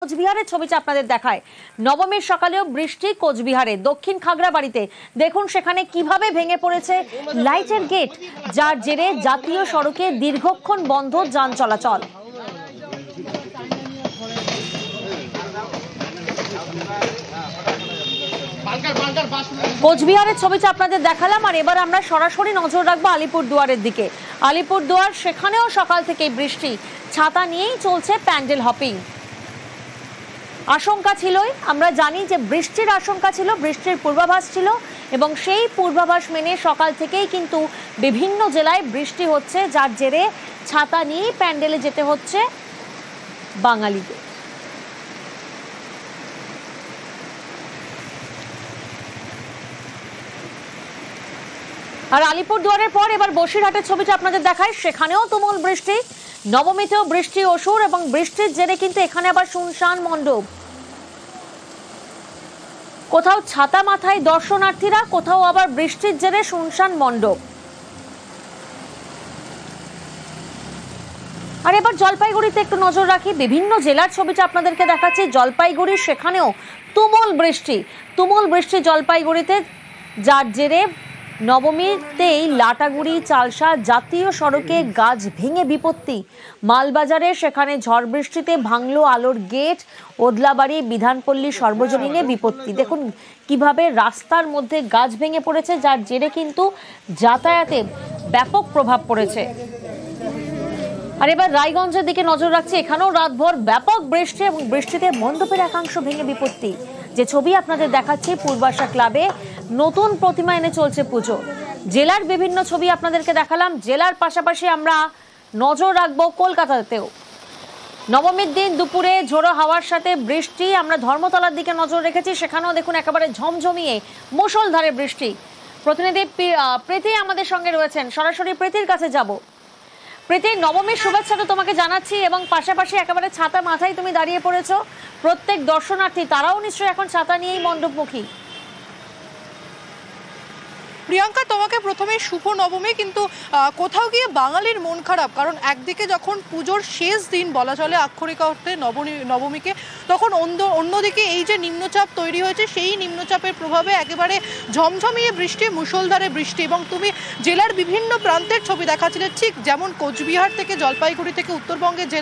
কোচবিহারের ছবিটা আপনাদের দেখায়। নবমীর সকালেও বৃষ্টি কোচবিহারে দক্ষিণ খাগড়াবাড়িতে। দেখুন সেখানে কিভাবে ভেঙে পড়েছে লাইটের গেট, যার জেরে জাতীয় সড়কে দীর্ঘক্ষণ বন্ধ যান চলাচল। কোচবিহারের ছবিটা আপনাদের দেখালাম, আর এবার আমরা সরাসরি নজর রাখবো আলিপুরদুয়ারের দিকে। আলিপুরদুয়ার, সেখানেও সকাল থেকেই বৃষ্টি, ছাতা নিয়েই চলছে প্যান্ডেল হপিং। আশঙ্কা ছিলই, আমরা জানি যে বৃষ্টির আশঙ্কা ছিল, বৃষ্টির পূর্বাভাস ছিল, এবং সেই পূর্বাভাস মেনে সকাল থেকেই কিন্তু বিভিন্ন জেলায় বৃষ্টি হচ্ছে, যার জেরে ছাতা নিয়েই প্যান্ডেলে যেতে হচ্ছে বাঙালিদের। আর আলিপুরদুয়ারের পর এবার বসিরহাটের ছবিটা আপনাদের দেখায়। সেখানেও তুমুল বৃষ্টি, নবমীতেও বৃষ্টি অসুর, এবং বৃষ্টির জেরে কিন্তু এখানে আবার শুনশান মণ্ডপ। কোথাও ছাতা মাথায় দর্শনার্থীরা, কোথাও আবার বৃষ্টির জেরে শুনশান মণ্ডপ। আর এবার জলপাইগুড়িতে একটু নজর রাখি। বিভিন্ন জেলার ছবিটা আপনাদেরকে দেখাচ্ছি। জলপাইগুড়ি, সেখানেও তুমুল বৃষ্টি জলপাইগুড়িতে, যার জেরে নবমীতেই লাটাগুড়ি চালসা জাতীয় সড়কে গাছ ভেঙে বিপত্তি। মালবাজারে সেখানে ঝড় বৃষ্টিতে ভাঙলো আলোর গেট, ওদলাবাড়ি বিধানপল্লী সর্বজনীনে বিপত্তি। দেখুন কিভাবে রাস্তার মধ্যে গাছ ভেঙে পড়েছে, যার জেরে কিন্তু যাতায়াতে ব্যাপক প্রভাব পড়েছে। আর এবার রায়গঞ্জের দিকে নজর রাখছি। এখানেও রাতভর ব্যাপক বৃষ্টি, এবং বৃষ্টিতে মণ্ডপের একাংশ ভেঙে বিপত্তি। যে ছবি আপনাদের দেখাচ্ছি, পূর্বাশা ক্লাবে নতুন প্রতিমা এনে চলছে পুজো। জেলার বিভিন্ন ছবি আপনাদেরকে দেখালাম। জেলার পাশাপাশি আমরা নজর রাখবো কলকাতাতেও। নবমীর দিন দুপুরে ঝোড়ো হাওয়ার সাথে বৃষ্টি। আমরা ধর্মতলার দিকে নজর রেখেছি, সেখানেও দেখুন একেবারে ঝমঝমিয়ে মুষলধারে বৃষ্টি। প্রতিনিধি প্রীতি আমাদের সঙ্গে রয়েছেন, সরাসরি প্রীতির কাছে যাব। প্রীতি, নবমীর শুভেচ্ছা তো তোমাকে জানাচ্ছি, এবং পাশাপাশি একেবারে ছাতা মাথায় তুমি দাঁড়িয়ে পড়েছো। প্রত্যেক দর্শনার্থী তারাও নিশ্চয়ই এখন ছাতা নিয়েই মণ্ডপমুখী। প্রিয়াঙ্কা, তোমাকে প্রথমে শুভ নবমী, কিন্তু কোথাও গিয়ে বাঙালির মন খারাপ, কারণ একদিকে যখন পুজোর শেষ দিন বলা চলে আক্ষরিক অর্থে নবমীকে, তখন অন্যদিকে এই যে নিম্নচাপ তৈরি হয়েছে, সেই নিম্নচাপের প্রভাবে একেবারে ঝমঝমিয়ে বৃষ্টি, মুষলধারে বৃষ্টি। এবং তুমি জেলার বিভিন্ন প্রান্তের ছবি দেখাচ্ছিলে, ঠিক যেমন কোচবিহার থেকে, জলপাইগুড়ি থেকে উত্তরবঙ্গের যে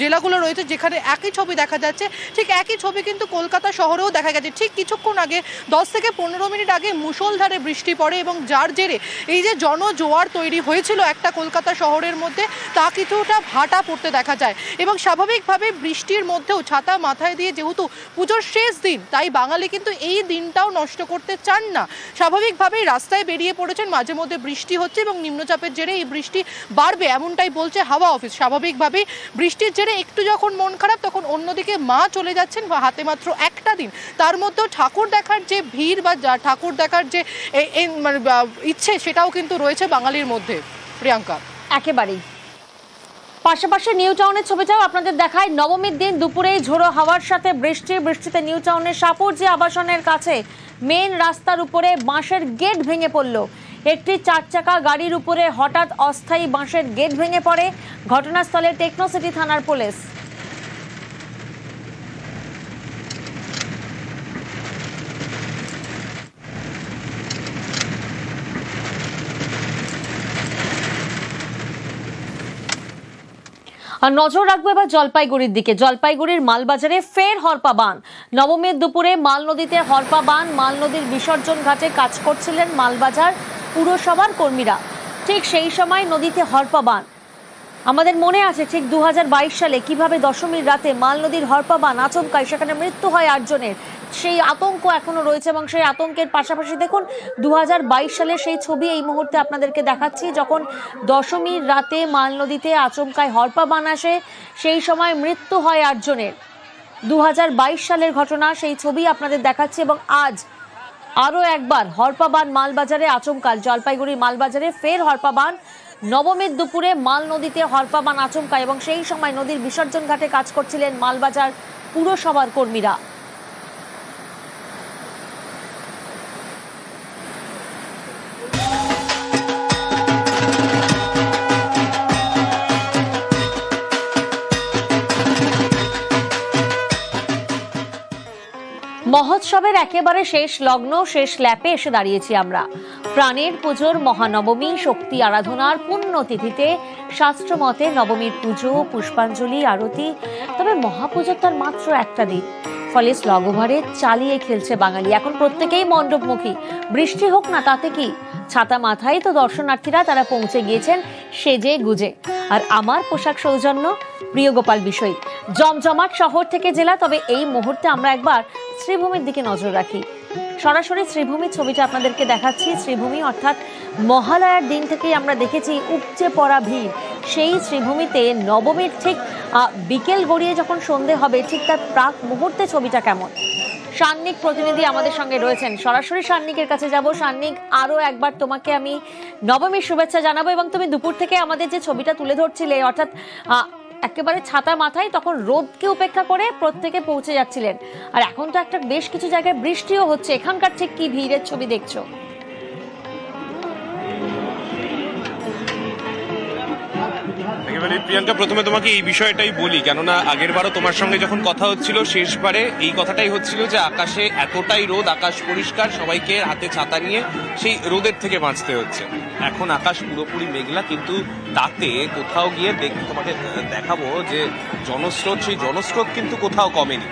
জেলাগুলো রয়েছে, যেখানে একই ছবি দেখা যাচ্ছে, ঠিক একই ছবি কিন্তু কলকাতা শহরেও দেখা গেছে। ঠিক কিছুক্ষণ আগে 10 থেকে 15 মিনিট আগে মুষলধারে বৃষ্টি পড়ে, এবং যার জেরে এই যে জনজোয়ার তৈরি হয়েছিল একটা কলকাতা শহরের মধ্যে, তা কিছুটা ভাটা পড়তে দেখা যায়। এবং স্বাভাবিকভাবে বৃষ্টির মধ্যেও ছাতা মাথায় দিয়ে, যেহেতু পুজোর শেষ দিন, তাই বাঙালি কিন্তু এই দিনটাও নষ্ট করতে চান না। স্বাভাবিকভাবেই রাস্তায় বেরিয়ে পড়েছেন। মাঝে মধ্যে বৃষ্টি হচ্ছে এবং নিম্নচাপের জেরে এই বৃষ্টি বাড়বে, এমনটাই বলছে হাওয়া অফিস। স্বাভাবিকভাবেই বৃষ্টির জেরে একটু যখন মন খারাপ, তখন অন্যদিকে মা চলে যাচ্ছেন হাতে মাত্র একটা দিন, তার মধ্যেও ঠাকুর দেখার যে ভিড় বা ঠাকুর দেখার যে ইচ্ছে, সেটাও কিন্তু রয়েছে বাঙালির মধ্যে। প্রিয়াঙ্কা, একেবারেই। পাশাপাশি নিউ টাউনের ছবিটাও আপনাদের দেখায়। নবমীর দিন দুপুরে ঝোড়ো হাওয়ার সাথে বৃষ্টিতে নিউ টাউনের সাপুরজি আবাসনের কাছে মেন রাস্তার উপরে বাঁশের গেট ভেঙে পড়ল। একটি 4 চাকা গাড়ির উপরে হঠাৎ অস্থায়ী বাঁশের গেট ভেঙে পড়ে। ঘটনাস্থলে টেকনোসিটি থানার পুলিশ। আর নজর রাখবো এবার জলপাইগুড়ির দিকে। জলপাইগুড়ির মালবাজারে ফের হরপা বান। নবমীর দুপুরে মাল নদীতে হরপা বান। মাল নদীর বিসর্জন ঘাটে কাজ করছিলেন মালবাজার পুরসভার কর্মীরা। ঠিক সেই সময় নদীতে হরপা বান। আমাদের মনে আছে ঠিক 2022 সালে কিভাবে দশমীর রাতে মাল নদীর হরপা বান আচমকায়, সেখানে মৃত্যু হয় 8 জনের। সেই আতঙ্ক এখনো রয়েছে, এবং সেই আতঙ্কের পাশাপাশি দেখুন 2022 সালে সেই ছবি এই মুহূর্তে আপনাদেরকে দেখাচ্ছি, যখন দশমীর রাতে মাল নদীতে আচমকায় হরপা বান আসে, সেই সময় মৃত্যু হয় 8 জনের। 2022 সালের ঘটনা, সেই ছবি আপনাদের দেখাচ্ছি। এবং আজ আরও একবার হরপা বান মালবাজারে আচমকাল। জলপাইগুড়ির মালবাজারে ফের হরপা বান। নবমীর দুপুরে মাল নদীতে হরপা বান আচমকায়, এবং সেই সময় নদীর বিসর্জন ঘাটে কাজ করছিলেন মালবাজার পুরসভার কর্মীরা। মহোৎসবের একেবারে শেষ লগ্ন, শেষ ল্যাপে এসে দাঁড়িয়েছি আমরা। প্রাণের পুজোর মহানবমী, শক্তি আরাধনার পুণ্যতিথিতে শাস্ত্রমতে নবমীর পুজো, পুষ্পাঞ্জলি, আরতি। তবে মহাপুজোর তার মাত্র একটা দিন, ফলে স্লগোভারে চালিয়ে খেলছে বাঙালি। এখন প্রত্যেকেই মণ্ডপমুখী। বৃষ্টি হোক না তাতে কি, ছাতা মাথায় তো দর্শনার্থীরা তারা পৌঁছে গিয়েছেন সেজে গুজে। আর আমার পোশাক সৌজন্য প্রিয় গোপাল বিষয়। জমজমাট শহর থেকে জেলা, তবে এই মুহূর্তে আমরা একবার শ্রীভূমির দিকে নজর রাখি। সরাসরি শ্রীভূমির ছবিটা আপনাদেরকে দেখাচ্ছি। শ্রীভূমি অর্থাৎ মহালয়ার দিন থেকেই আমরা দেখেছি উপচে পড়া ভিড়। সেই শ্রীভূমিতে নবমীর ঠিক বিকেল গড়িয়ে যখন সন্ধে হবে, ঠিক তার প্রাক মুহূর্তে ছবিটা কেমন। সান্নিক প্রতিনিধি আমাদের সঙ্গে রয়েছেন, সরাসরি সান্নিকের কাছে যাব। সান্নিক, আরো একবার তোমাকে আমি নবমীর শুভেচ্ছা জানাবো। এবং তুমি দুপুর থেকে আমাদের যে ছবিটা তুলে ধরছিলে, অর্থাৎ একেবারে ছাতা মাথায়, তখন রোদকে উপেক্ষা করে প্রত্যেকে পৌঁছে যাচ্ছিলেন। আর এখন তো একটা বেশ কিছু জায়গায় বৃষ্টিও হচ্ছে, এখানকার ঠিক কি ভিড়ের ছবি দেখছো? একেবারে প্রিয়াঙ্কা, প্রথমে তোমাকে এই বিষয়টাই বলি, কেননা আগের বারও তোমার সঙ্গে যখন কথা হচ্ছিল, শেষবারে এই কথাটাই হচ্ছিল যে আকাশে এতটাই রোদ, আকাশ পরিষ্কার, সবাইকে হাতে ছাতা নিয়ে সেই রোদের থেকে বাঁচতে হচ্ছে। এখন আকাশ পুরোপুরি মেঘলা, কিন্তু তাতে কোথাও গিয়ে তোমাকে দেখাবো যে জনস্রোত, সেই জনস্রোত কিন্তু কোথাও কমেনি।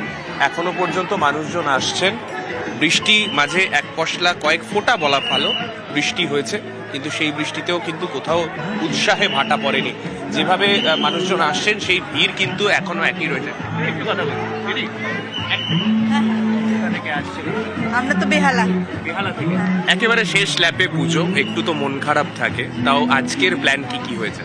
এখনো পর্যন্ত মানুষজন আসছেন। বৃষ্টি মাঝে এক পশলা কয়েক ফোঁটা বলা ভালো বৃষ্টি হয়েছে, কিন্তু সেই বৃষ্টিতেও কিন্তু কোথাও উৎসাহে ভাটা পড়েনি। যেভাবে মানুষজন আসছেন সেই ভিড় কিন্তু এখনো একই রয়েছে। একটু কথা বলি, আমরা তো বেহালা থেকে একেবারে শেষ ল্যাপে পুজো, একটু তো মন খারাপ থাকে, তাও আজকের প্ল্যান কি হয়েছে?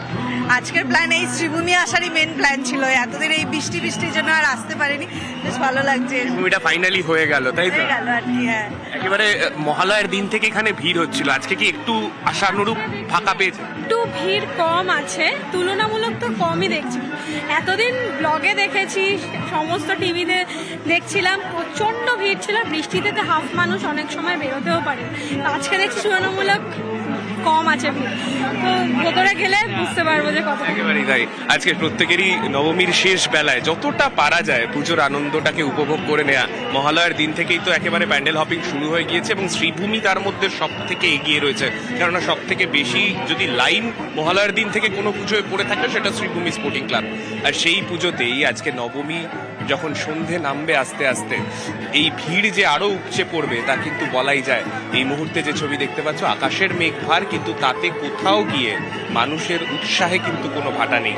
আজকের প্ল্যান এই শ্রীভূমি আসারই মেন প্ল্যান ছিল। এতদিন এই বৃষ্টির জন্য আর আসতে পারিনি, বেশ ভালো লাগছে। ভূমিটা ফাইনালি হয়ে গেল, তাই তো? গেল আর কি। হ্যাঁ, একেবারে মহালয়ার দিন থেকে এখানে ভিড় হচ্ছিল, আজকে কি একটু আশানুরূপ ফাঁকা পেয়েছে? একটু ভিড় কম আছে, তুলনামূলক তো কমই দেখছি। এতদিন ব্লগে দেখেছি, সমস্ত টিভিতে দেখছিলাম প্রচন্ড ভিড় ছিল। বৃষ্টিতে তো হাফ মানুষ অনেক সময় বেরোতেও পারে, আজকে দেখছি তুলনামূলক কম আছে ভিড়। তো ভেতরে গেলে বুঝতে পারবো যে কত। একেবারেই তাই। আজকে প্রত্যেকেরই নবমীর শেষ বেলায় যতটা পারা যায় পুজোর আনন্দটাকে উপভোগ করে নেওয়া। মহালয়ার দিন থেকেই তো একেবারে প্যান্ডেল হপিং শুরু হয়ে গিয়েছে, এবং শ্রীভূমি তার মধ্যে সব থেকে এগিয়ে রয়েছে। কেননা সব থেকে বেশি যদি লাইন মহালয়ার দিন থেকে কোনো পুজোয় পড়ে থাকে, সেটা শ্রীভূমি স্পোর্টিং ক্লাব। আর সেই পুজোতেই আজকে নবমী যখন সন্ধে নামবে আস্তে আস্তে, এই ভিড় যে আরো উপচে পড়বে তা কিন্তু বলাই যায়। এই মুহূর্তে যে ছবি দেখতে পাচ্ছ, আকাশের মেঘভার, কিন্তু তাতে কোথাও গিয়ে মানুষের উৎসাহে কিন্তু কোনো ভাটা নেই।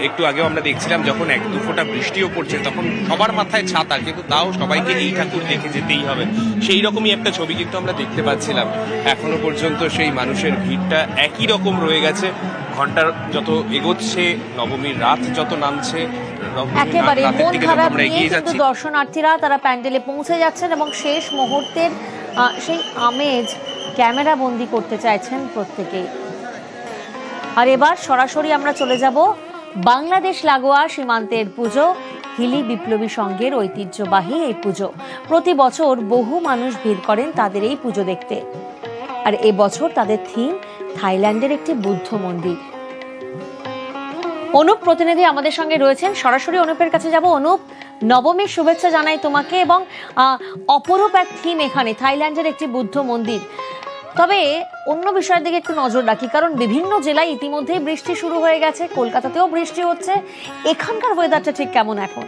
একটু আগেও আমরা দেখছিলাম যখন এক দু ফোঁটা বৃষ্টিও পড়ছে, তখন সবার মাথায় ছাতা, কিন্তু তাও সবাইকে এই ঠাকুর দেখে যেতেই হবে, সেই রকমই একটা ছবি কিন্তু আমরা দেখতে পাচ্ছিলাম। এখনো পর্যন্ত সেই মানুষের ভিড়টা একই রকম রয়ে গেছে। ঘন্টার যত এগোচ্ছে, নবমীর রাত যত নামছে, একেবারে মন খারাপ নিয়ে কিন্তু দর্শনার্থীরা তারা প্যান্ডেলে পৌঁছে যাচ্ছেন, এবং শেষ মুহূর্তের সেই আমেজ ক্যামেরা বন্দি করতে চাইছেন প্রত্যেকেই। আর এবার সরাসরি আমরা চলে যাব বাংলাদেশ লাগোয়া সীমান্তের পুজো, হিলি বিপ্লবী সংঘের ঐতিহ্যবাহী এই পুজো। প্রতি বছর বহু মানুষ ভিড় করেন তাদের এই পুজো দেখতে। আর এবছর তাদের থিম থাইল্যান্ডের একটি বুদ্ধ মন্দির। অনুপ প্রতিনিধি আমাদের সঙ্গে রয়েছেন, সরাসরি অনুপের কাছে যাব। অনুপ, নবমীর শুভেচ্ছা জানাই তোমাকে, এবং অপরূপ এক থিম এখানে, থাইল্যান্ডের একটি বুদ্ধ মন্দির। তবে অন্য বিষয়ের দিকে একটু নজর রাখি, কারণ বিভিন্ন জেলায় ইতিমধ্যেই বৃষ্টি শুরু হয়ে গেছে, কলকাতাতেও বৃষ্টি হচ্ছে। এখানকার ওয়েদারটা ঠিক কেমন এখন?